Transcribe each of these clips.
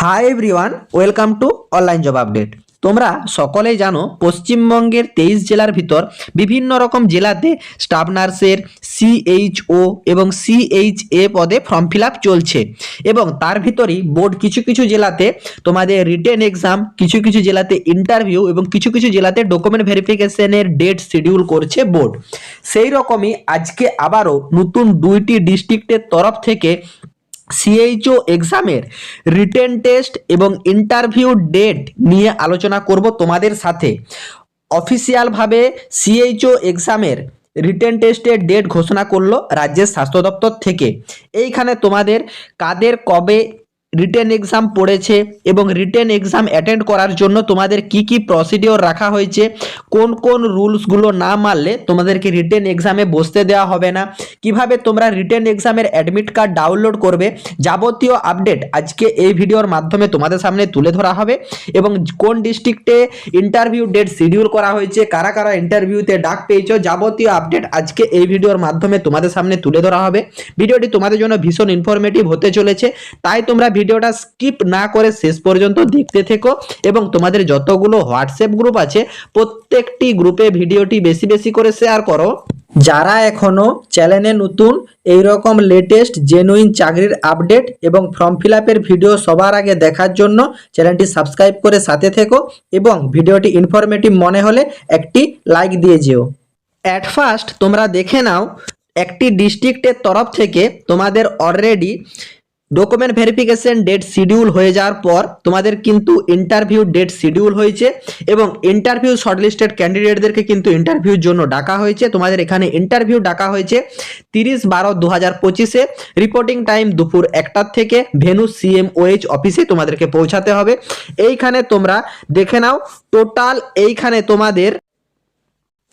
Hi everyone, welcome to online job update. তোমরা সকলেই জানো পশ্চিমবঙ্গের 23 জেলার ভিতর বিভিন্ন রকম জেলাতে স্টাফ নার্সের সিএইচও এবং সিএইচএ পদে ফর্ম ফিল আপ চলছে এবং তার ভিতরেই বোর্ড কিছু কিছু জেলাতে তোমাদের রিটেন এক্সাম, কিছু কিছু জেলাতে ইন্টারভিউ এবং কিছু কিছু জেলাতে ডকুমেন্ট ভেরিফিকেশনের ডেট শিডিউল করছে বোর্ড। সেই রকমই আজকে আবারও নতুন 2টি ডিস্ট্রিক্টের তরফ থেকে সিএইচও এক্সামের রিটেন টেস্ট এবং ইন্টারভিউ ডেট নিয়ে আলোচনা করব তোমাদের সাথে। অফিসিয়ালভাবে সিএইচও এক্সামের রিটেন টেস্টের ডেট ঘোষণা করলো রাজ্যের স্বাস্থ্য দপ্তর থেকে। এইখানে তোমাদের কাদের কবে রিটেন এক্সাম পড়েছে এবং রিটেন এক্সাম অ্যাটেন্ড করার জন্য তোমাদের কি কি প্রসিডিওর রাখা হয়েছে, কোন কোন রুলসগুলো না মানলে তোমাদেরকে রিটেন এক্সামে বসতে দেওয়া হবে না, কিভাবে তোমরা রিটেন এক্সামের অ্যাডমিট কার্ড ডাউনলোড করবে, যাবতীয় আপডেট আজকে এই ভিডিওর মাধ্যমে তোমাদের সামনে তুলে ধরা হবে। এবং কোন ডিস্ট্রিক্টে ইন্টারভিউ ডেট শিডিউল করা হয়েছে, কারা কারা ইন্টারভিউতে ডাক পেয়েছো, যাবতীয় আপডেট আজকে এই ভিডিওর মাধ্যমে তোমাদের সামনে তুলে ধরা হবে। ভিডিওটি তোমাদের জন্য ভীষণ ইনফরমেটিভ হতে চলেছে, তাই তোমরা ভিডিওটা স্কিপ না করে শেষ পর্যন্ত দেখতে থেকো এবং তোমাদের যতগুলো হোয়াটসঅ্যাপ গ্রুপ আছে প্রত্যেকটি গ্রুপে ভিডিওটি বেশি বেশি করে শেয়ার করো। যারা এখনো চ্যানেলে নতুন, এই রকম লেটেস্ট জেনুইন চাকরির আপডেট এবং ফর্ম ফিল আপের ভিডিও সবার আগে দেখার জন্য চ্যানেলটি সাবস্ক্রাইব করে সাথে থেকো এবং ভিডিওটি ইনফরমেটিভ মনে হলে একটি লাইক দিয়ে যেও। অ্যাট ফার্স্ট তোমরা দেখে নাও একটি ডিস্ট্রিক্টের তরফ থেকে তোমাদের already document verification date schedule হয়ে যাওয়ার পর তোমাদের কিন্তু ইন্টারভিউ ডেট শিডিউল হয়েছে এবং ইন্টারভিউ শর্টলিস্টেড ক্যান্ডিডেটদেরকে কিন্তু ইন্টারভিউর জন্য ডাকা হয়েছে। তোমাদের এখানে ইন্টারভিউ ডাকা হয়েছে 30/12/2025-এ। রিপোর্টিং টাইম দুপুর 1টার থেকে। ভেন্যু CMOH অফিসে তোমাদেরকে পৌঁছাতে হবে। এইখানে তোমরা দেখে নাও টোটাল এইখানে তোমাদের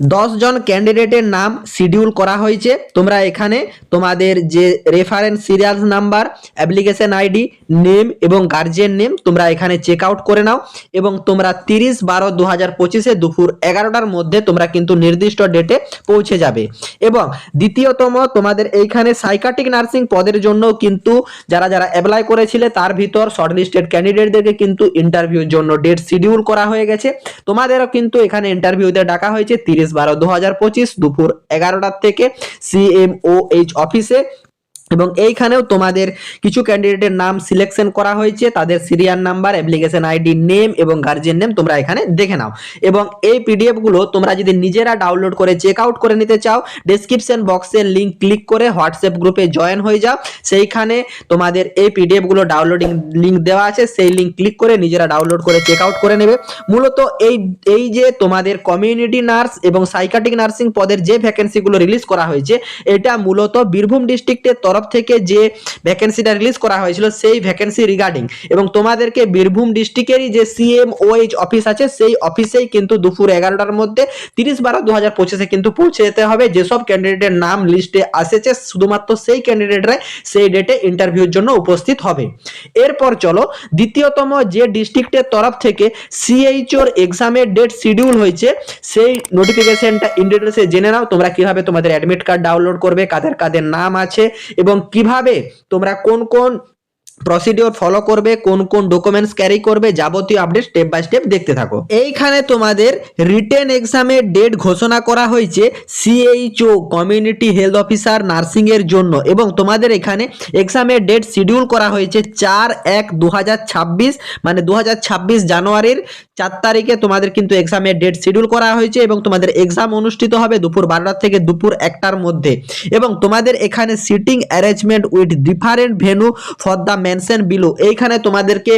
10 জন ক্যান্ডিডেটের নাম শিডিউল করা হয়েছে। তোমরা এখানে তোমাদের যে reference serial number, application ID, name এবং গার্জিয়ান নেম তোমরা এখানে চেক আউট করে নাও এবং তোমরা 30/12/2025-এ দুপুর 11টার মধ্যে তোমরা কিন্তু নির্দিষ্ট ডেটে পৌঁছে যাবে। এবং দ্বিতীয়তম তোমাদের এইখানে সাইকাট্রিক নার্সিং পদের জন্য কিন্তু যারা যারা অ্যাপ্লাই করেছিলে তার ভিতর শর্টলিস্টেড ক্যান্ডিডেটদেরকে কিন্তু ইন্টারভিউর জন্য ডেট শিডিউল করা হয়ে গেছে। তোমাদেরও কিন্তু এখানে ইন্টারভিউতে ডাকা হয়েছে 30/12/2025 দুপুর 11টার থেকে CMOH অফিসে। এবং এইখানেও তোমাদের কিছু ক্যান্ডিডেটের নাম সিলেকশন করা হয়েছে, তাদের serial number, application ID, name এবং গার্জিয়ান নেম তোমরা এখানে দেখে নাও। এবং এই পিডিএফ গুলো তোমরা যদি নিজেরা ডাউনলোড করে চেক আউট করে নিতে চাও, ডেসক্রিপশন বক্সের লিংক ক্লিক করে হোয়াটসঅ্যাপ গ্রুপে জয়েন হয়ে যাও। সেইখানে তোমাদের এই পিডিএফ গুলো ডাউনলোডিং লিংক দেওয়া আছে, সেই লিংক ক্লিক করে নিজেরা ডাউনলোড করে চেক আউট করে নেবে। মূলত এই যে তোমাদের কমিউনিটি নার্স এবং সাইকাট্রিক নার্সিং পদের যে ভ্যাকেন্সিগুলো রিলিজ করা হয়েছে, এটা মূলত বীরভূম ডিস্ট্রিক্টের তরফ থেকে যে ভ্যাকেন্সিটা রিলিজ করা হয়েছিল সেই ভ্যাকেন্সি রিগার্ডিং। এবং তোমাদেরকে বীরভূম ডিস্ট্রিক্টেরই যে CMOH অফিস আছে সেই অফিসেই কিন্তু দুপুর 11টার মধ্যে 30/12/2025-এ কিন্তু পৌঁছে যেতে হবে। যেসব ক্যান্ডিডেটের নাম লিস্টে আসেছে শুধুমাত্র সেই ক্যান্ডিডেটরাই সেই ডেটে ইন্টারভিউর জন্য উপস্থিত হবে। এরপর চলো দ্বিতীয়তম যে ডিস্ট্রিক্টের তরফ থেকে সিএইচওর এক্সামের ডেট শিডিউল হয়েছে সেই নোটিফিকেশনটা ইন ডিটেলসে জেনে নাও। তোমরা কিভাবে তোমাদের অ্যাডমিট কার্ড ডাউনলোড করবে, কাদের কাদের নাম আছে এবং কিভাবে তোমরা কোন কোন প্রসিডিওর ফলো করবে, কোন কোন ডকুমেন্টস ক্যারি করবে, যাবতীয় আপডেট স্টেপ বাই স্টেপ দেখতে থাকো। এইখানে তোমাদের রিটেন এক্সামের ডেট ঘোষণা করা হয়েছে CHO community health officer nursing এর জন্য এবং তোমাদের এখানে এক্সামের ডেট শিডিউল করা হয়েছে 4/1/2026, মানে 2026 জানুয়ারির 4 তারিখে তোমাদের কিন্তু এক্সামের ডেট শিডিউল করা হয়েছে এবং তোমাদের এক্সাম অনুষ্ঠিত হবে দুপুর 12টা থেকে দুপুর 1টার মধ্যে। এবং তোমাদের এখানে seating arrangement with different venue for the mention below, এইখানে তোমাদেরকে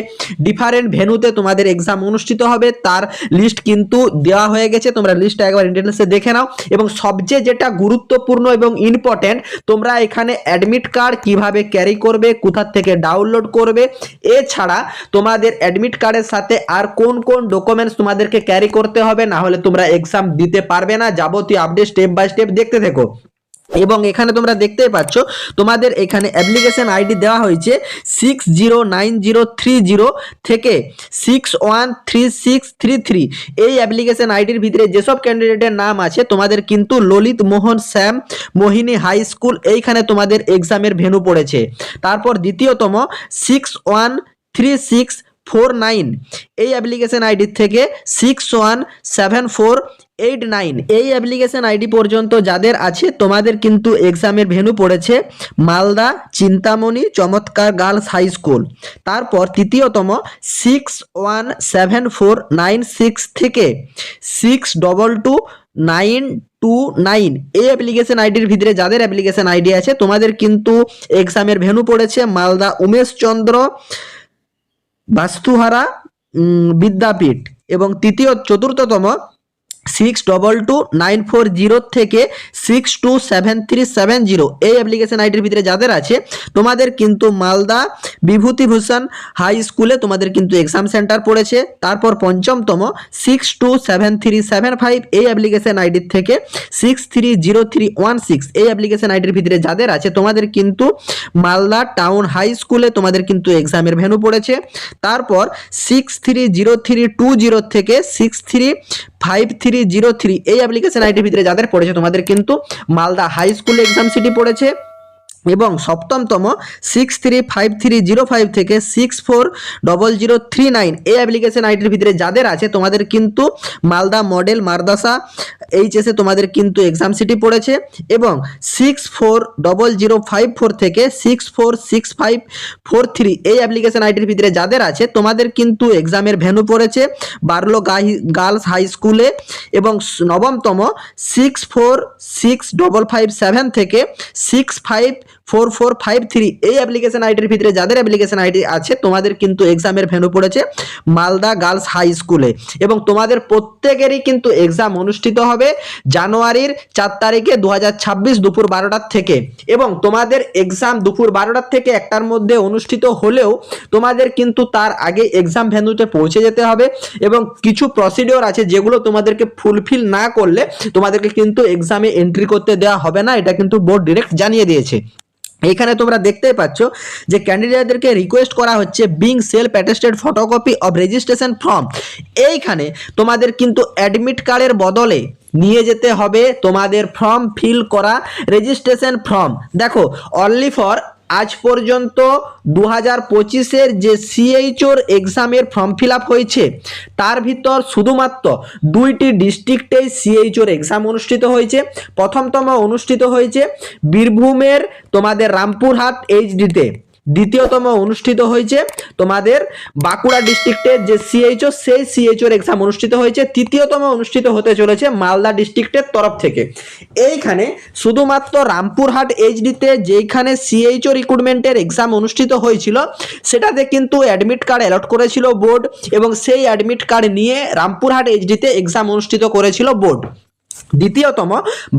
ডিফারেন্ট ভেন্যুতে তোমাদের এক্সাম অনুষ্ঠিত হবে তার লিস্ট কিন্তু দেওয়া হয়ে গেছে। তোমরা লিস্টটা একবার ইন্টারনেটে দেখে নাও। এবং সবচেয়ে যেটা গুরুত্বপূর্ণ এবং ইম্পর্টেন্ট, তোমরা এখানে অ্যাডমিট কার্ড কিভাবে ক্যারি করবে, কোথা থেকে ডাউনলোড করবে, এছাড়া তোমাদের অ্যাডমিট কার্ডের সাথে আর কোন কোন ডকুমেন্টস তোমাদেরকে ক্যারি করতে হবে, না হলে তোমরা এক্সাম দিতে পারবে না। যাবতীয় আপডেট স্টেপ বাই স্টেপ দেখতে থেকো। এবং এখানে তোমরা দেখতেই পাচ্ছ তোমাদের এখানে অ্যাপ্লিকেশন আইডি দেওয়া হয়েছে 609030 থেকে 613633। এই অ্যাপ্লিকেশন আইডির ভিতরে যেসব ক্যান্ডিডেটের নাম আছে তোমাদের কিন্তু ললিত মোহন শ্যাম মোহিনী হাই স্কুল এইখানে তোমাদের এক্সামের ভেন্যু পড়েছে। তারপর দ্বিতীয়তম 61 3649 এই অ্যাপ্লিকেশন আইডি থেকে 617489 এই অ্যাপ্লিকেশন আইডি পর্যন্ত যাদের আছে তোমাদের কিন্তু এক্সামের ভেন্যু পড়েছে মালদা চিন্তামণি চমৎকার গার্লস হাই স্কুল। তারপর তৃতীয়তম 617496 থেকে 622929 এই অ্যাপ্লিকেশন আইডির ভিতরে যাদের অ্যাপ্লিকেশন আইডি আছে তোমাদের কিন্তু এক্সামের ভেন্যু পড়েছে মালদা উমেশচন্দ্র বাস্তুহারা বিদ্যাপীঠ। এবং চতুর্থতম 622940 থেকে 627370 এই অ্যাপ্লিকেশন আইডির ভিতরে যাদের আছে তোমাদের কিন্তু মালদা বিভূতিভূষণ হাই স্কুলে তোমাদের কিন্তু এক্সাম সেন্টার পড়েছে। তারপর পঞ্চমতম 627375 এই অ্যাপ্লিকেশন আইডির থেকে 630316 এই অ্যাপ্লিকেশন আইডির ভিতরে যাদের আছে তোমাদের কিন্তু মালদা টাউন হাই স্কুলে তোমাদের কিন্তু এক্সামের ভেন্যু পড়েছে। তারপর 630320 থেকে 635303 এই অ্যাপ্লিকেশন আইডির ভিতরে যাদের পড়েছে তোমাদের কিন্তু Malda high school exam city পড়েছে। এবং সপ্তমতম 635305 থেকে 640039 এই অ্যাপ্লিকেশন আইডির ভিতরে যাদের আছে তোমাদের কিন্তু মালদা মডেল মাদ্রাসা এইচএসে তোমাদের কিন্তু এক্সাম সিটি পড়েছে। এবং 640054 থেকে 646543 এই অ্যাপ্লিকেশন আইডির ভিতরে যাদের আছে তোমাদের কিন্তু এক্সামের ভেন্যু পড়েছে বার্লো গার্লস হাই স্কুলে। এবং নবমতম 646557 থেকে 654453 এই অ্যাপ্লিকেশন আইডির ভিতরে যাদের অ্যাপ্লিকেশন আইডি আছে তোমাদের কিন্তু এক্সামের ভেন্যু পড়েছে মালদা গার্লস হাই স্কুলে। এবং তোমাদের প্রত্যেকেরই কিন্তু এক্সাম অনুষ্ঠিত হবে জানুয়ারির 4 তারিখে 2026 দুপুর 12টার থেকে। এবং তোমাদের এক্সাম দুপুর 12টার থেকে 1টার মধ্যে অনুষ্ঠিত হলেও তোমাদের কিন্তু তার আগে এক্সাম ভেন্যুতে পৌঁছে যেতে হবে এবং কিছু প্রসিডিওর আছে যেগুলো তোমাদেরকে ফুলফিল না করলে তোমাদেরকে কিন্তু এক্সামে এন্ট্রি করতে দেওয়া হবে না, এটা কিন্তু বোর্ড ডিরেক্ট জানিয়ে দিয়েছে। এখানে তোমরা দেখতেই পাচ্ছ যে ক্যান্ডিডেটদেরকে রিকোয়েস্ট করা হচ্ছে being self attested photocopy of registration form. এইখানে তোমাদের কিন্তু অ্যাডমিট কার্ডের বদলে নিয়ে যেতে হবে তোমাদের ফর্ম ফিল করা রেজিস্ট্রেশন ফর্ম। দেখো অনলি ফর আজ পর্যন্ত 2025-এর যে সিএইচওর এক্সামের ফর্ম ফিল আপ হয়েছে তার ভিতর শুধুমাত্র 2টি ডিস্ট্রিক্টেই সিএইচওর এক্সাম অনুষ্ঠিত হয়েছে। প্রথমতম অনুষ্ঠিত হয়েছে বীরভূমের তোমাদের রামপুরহাট এইচডিতে, দ্বিতীয়তম অনুষ্ঠিত হয়েছে তোমাদের বাঁকুড়া ডিস্ট্রিক্টের যে সিএইচও সেই সিএইচওর এক্সাম অনুষ্ঠিত হয়েছে, তৃতীয়তম অনুষ্ঠিত হতে চলেছে মালদা ডিস্ট্রিক্টের তরফ থেকে। এইখানে শুধুমাত্র রামপুরহাট এইচডিতে যেইখানে সিএইচও রিক্রুটমেন্টের এক্সাম অনুষ্ঠিত হয়েছিল সেটাতে কিন্তু অ্যাডমিট কার্ড অ্যালট করেছিল বোর্ড এবং সেই অ্যাডমিট কার্ড নিয়ে রামপুরহাট এইচডিতে এক্সাম অনুষ্ঠিত করেছিল বোর্ড। দ্বিতীয়তম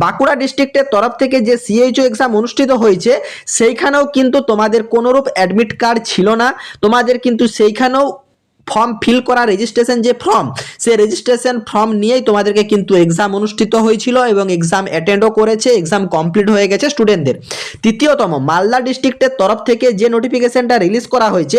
বাঁকুড়া ডিস্ট্রিক্টের তরফ থেকে যে সিএইচও এক্সাম অনুষ্ঠিত হয়েছে সেইখানেও কিন্তু তোমাদের কোনোরূপ অ্যাডমিট কার্ড ছিল না, তোমাদের কিন্তু সেইখানেও ফর্ম ফিল করা রেজিস্ট্রেশন যে ফর্ম সেই রেজিস্ট্রেশন ফর্ম নিয়েই তোমাদেরকে কিন্তু এক্সাম অনুষ্ঠিত হয়েছিল এবং এক্সাম অ্যাটেন্ডও করেছে, এক্সাম কমপ্লিট হয়ে গেছে স্টুডেন্টদের। তৃতীয়তম মালদা ডিস্ট্রিক্টের তরফ থেকে যে নোটিফিকেশনটা রিলিজ করা হয়েছে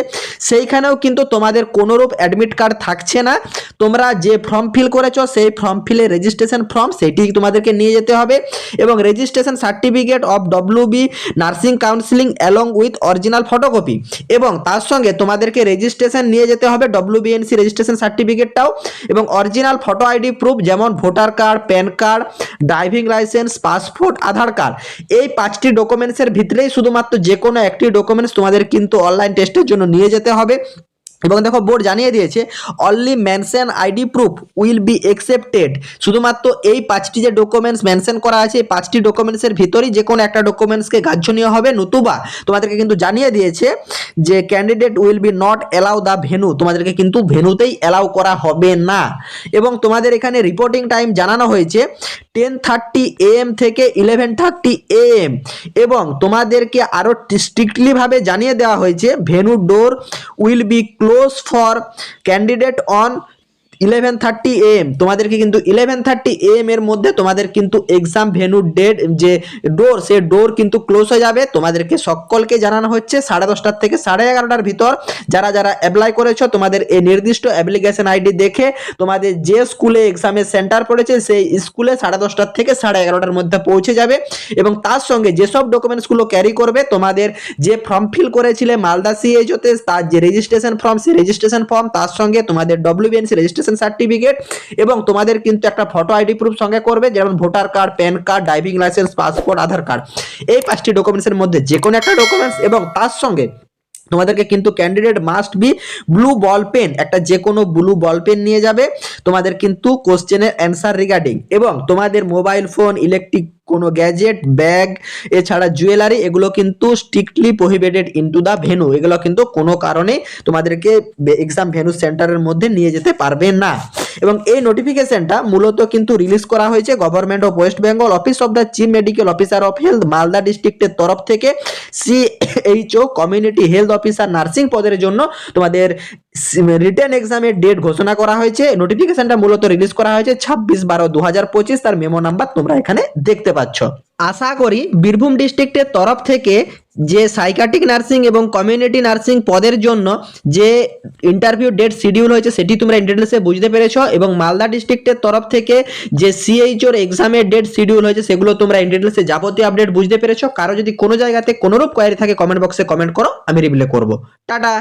সেইখানেও কিন্তু তোমাদের কোনোরূপ অ্যাডমিট কার্ড থাকছে না, তোমরা যে ফর্ম ফিল করেছো সেই ফর্ম ফিলের রেজিস্ট্রেশন ফর্ম সেটি তোমাদেরকে নিয়ে যেতে হবে এবং registration certificate of WB nursing counselling along with original photocopy এবং তার সঙ্গে তোমাদেরকে রেজিস্ট্রেশন নিয়ে যেতে হবে WBNC রেজিস্ট্রেশন সার্টিফিকেটটাও এবং অরিজিনাল ফটো আইডি প্রুফ যেমন voter card, PAN card, driving licence, passport, Aadhaar card. এই 5টি ডকুমেন্টসের ভিতরেই শুধুমাত্র যে কোনো একটি ডকুমেন্টস তোমাদের কিন্তু অনলাইন টেস্টের জন্য নিয়ে যেতে হবে। এবং দেখো বোর্ড জানিয়ে দিয়েছে only mention ID proof will be accepted, শুধুমাত্র এই 5টি যে ডকুমেন্টস মেনশন করা আছে এই 5টি ডকুমেন্টসের ভিতরেই যে কোনো একটা ডকুমেন্টসকে গ্রাহ্যনীয় হবে, নতুবা তোমাদেরকে কিন্তু জানিয়ে দিয়েছে যে candidate will be not allow the venue, তোমাদেরকে কিন্তু ভেনুতেই অ্যালাউ করা হবে না। এবং তোমাদের এখানে রিপোর্টিং টাইম জানানো হয়েছে 10:30 AM থেকে 11:30 AM এবং তোমাদেরকে আরও স্ট্রিক্টলিভাবে জানিয়ে দেওয়া হয়েছে venue door will be close for candidate on 11:30 AM তোমাদেরকে কিন্তু 11:30 AM এর মধ্যে তোমাদের কিন্তু এক্সাম ভেন্যু ডেট যে ডোর, সে ডোর কিন্তু ক্লোজ হয়ে যাবে। তোমাদেরকে সকলকে জানানো হচ্ছে 10:30 থেকে 11:30 ভিতর যারা যারা অ্যাপ্লাই করেছো তোমাদের এই নির্দিষ্ট অ্যাপ্লিকেশন আইডি দেখে তোমাদের যে স্কুলে এক্সামের সেন্টার পড়েছে সেই স্কুলে 10:30 থেকে 11:30 মধ্যে পৌঁছে যাবে। এবং তার সঙ্গে যেসব ডকুমেন্টসগুলো ক্যারি করবে, তোমাদের যে ফর্ম ফিল করেছিলে মালদা সিএইচওতে তার যে রেজিস্ট্রেশন ফর্ম, সেই রেজিস্ট্রেশন ফর্ম, তার সঙ্গে তোমাদের ডব্লিউবিএনসি রেজিস্ট্রেশন সার্টিফিকেট, এবং তোমাদের কিন্তু একটা ফটো আইডি প্রুফ সঙ্গে করবে, যেমন voter card, PAN card, driving licence, passport, Aadhaar card. এই 5টি ডকুমেন্টসের মধ্যে যে কোনো একটা ডকুমেন্টস, এবং তার সঙ্গে তোমাদেরকে কিন্তু candidate must be blue ball pen, একটা যে কোনো ব্লু বল পেন নিয়ে যাবে তোমাদের কিন্তু কোশ্চেনের অ্যান্সার রিগার্ডিং, এবং তোমাদের মোবাইল ফোন, ইলেকট্রিক কোনো গ্যাজেট, ব্যাগ, এছাড়া জুয়েলারি, এগুলো কিন্তু strictly prohibited into the venue. এগুলো কিন্তু কোনো কারণে তোমাদেরকে এক্সাম ভেন্যু সেন্টারের মধ্যে নিয়ে যেতে পারবে না। এবং এই নোটিফিকেশনটা মূলত কিন্তু রিলিজ করা হয়েছে government of West Bengal, office of the chief medical officer of health, Malda ডিস্ট্রিক্টের তরফ থেকে। CHO community health officer nursing পদের জন্য তোমাদের রিটেন এক্সামের ডেট ঘোষণা করা হয়েছে। নোটিফিকেশনটা মূলত রিলিজ করা হয়েছে 26/12/2025, তার মেমো নাম্বার তোমরা এখানে দেখতে পাচ্ছ। আশা করি বীরভূম ডিস্ট্রিক্টের তরফ থেকে যে সাইকাট্রিক নার্সিং এবং কমিউনিটি নার্সিং পদের জন্য যে ইন্টারভিউ ডেট শিডিউল হয়েছে সেটি তোমরা ইন ডিটেলসে বুঝতে পেরেছো, এবং মালদা ডিস্ট্রিক্টের তরফ থেকে যে সিএইচওর এক্সামের ডেট শিডিউল হয়েছে সেগুলো তোমরা ইন ডিটেলসে যাবতীয় আপডেট বুঝতে পেরেছো। কারো যদি কোনো জায়গাতে কোনোরূপ কোয়ারি থাকে কমেন্ট বক্সে কমেন্ট করো, আমি রিপ্লাই করবো। টাটা।